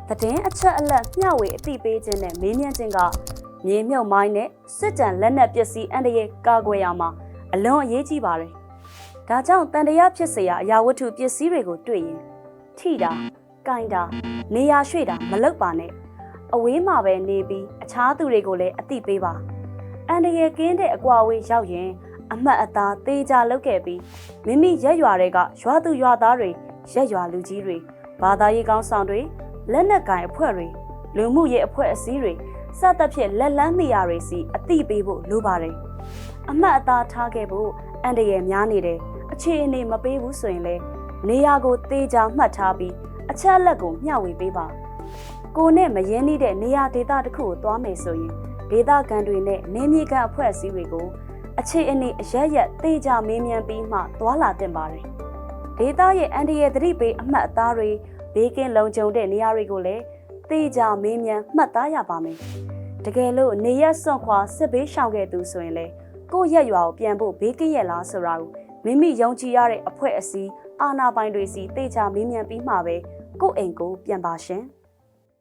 သတင်းအချက်အလက်မျှဝေအသိပေးခြင်းနဲ့မေးမြန်းခြင်းကမြေမြုပ်မိုင်းနဲ့စစ်တမ်းလက်နက်ပစ္စည်းအန္တရာယ်ကာကွယ်ရမှာအလွန်အရေးကြီးပါတယ်။ဒါကြောင့်တန်တရားဖြစ်စေရာအရာဝတ္ထုပစ္စည်းတွေကိုတွေ့ရင်ထိတာ၊ကင်တာ၊နေရာရွှေ့တာမလုပ်ပါနဲ့။အဝေးမှာပဲနေပြီးအခြားသူတွေကိုလည်းအသိပေးပါ။အန္တရာယ်ကင်းတဲ့အကွာအဝေးရောက်ရင်အမှတ်အသားသေချာလုပ်ခဲ့ပြီးမိမိရက်ရွာတွေကရွာသူရွာသားတွေရက်ရွာလူကြီးတွေဘာသာရေးကောင်းဆောင်တွေလက်နက်ကိုင်အဖွဲ့တွေလူမှုရေးအဖွဲ့အစည်းတွေစသဖြင့်လက်လန်းနေရာတွေစီအသိပေးဖို့လိုပါတယ်။အမှတ်အသားထားခဲ့ဖို့အန္တရာယ်များနေတယ်အခြေအနေမပေးဘူးဆိုရင်လေနေရာကိုသေချာမှတ်ထားပြီးအချက်အလက်ကိုမျှဝေပေးပါ။ကိုနဲ့မရင်းနှီးတဲ့နေရာဒေသတစ်ခုကိုသွားမယ်ဆိုရင်ဒေသခံတွေနဲ့နေမြေခံအဖွဲ့အစည်းတွေကိုအခြေအနေအရရက်သေချာမေးမြန်းပြီးမှသွားလာတင်ပါတယ်။ဒေသရဲ့အန္တရာယ်သတိပေးအမှတ်အသားတွေဘေးကင်းလုံခြုံတဲ့နေရာတွေကိုလည်းသေချာမေးမြန်းမှတ်သားရပါမယ်။တကယ်လို့နေရက်စွန့်ခွာစစ်ဘေးရှောင်ခဲ့သူဆိုရင်လေကိုယ့်ရက်ရွာကိုပြန်ဖို့ဘေးကင်းရလားဆိုတာကိုမိမိယုံကြည်ရတဲ့အဖွဲ့အစည်းအာဏာပိုင်တွေစီသေချာမေးမြန်းပြီးမှပဲကိုယ့်အိမ်ကိုပြန်ပါရှင်။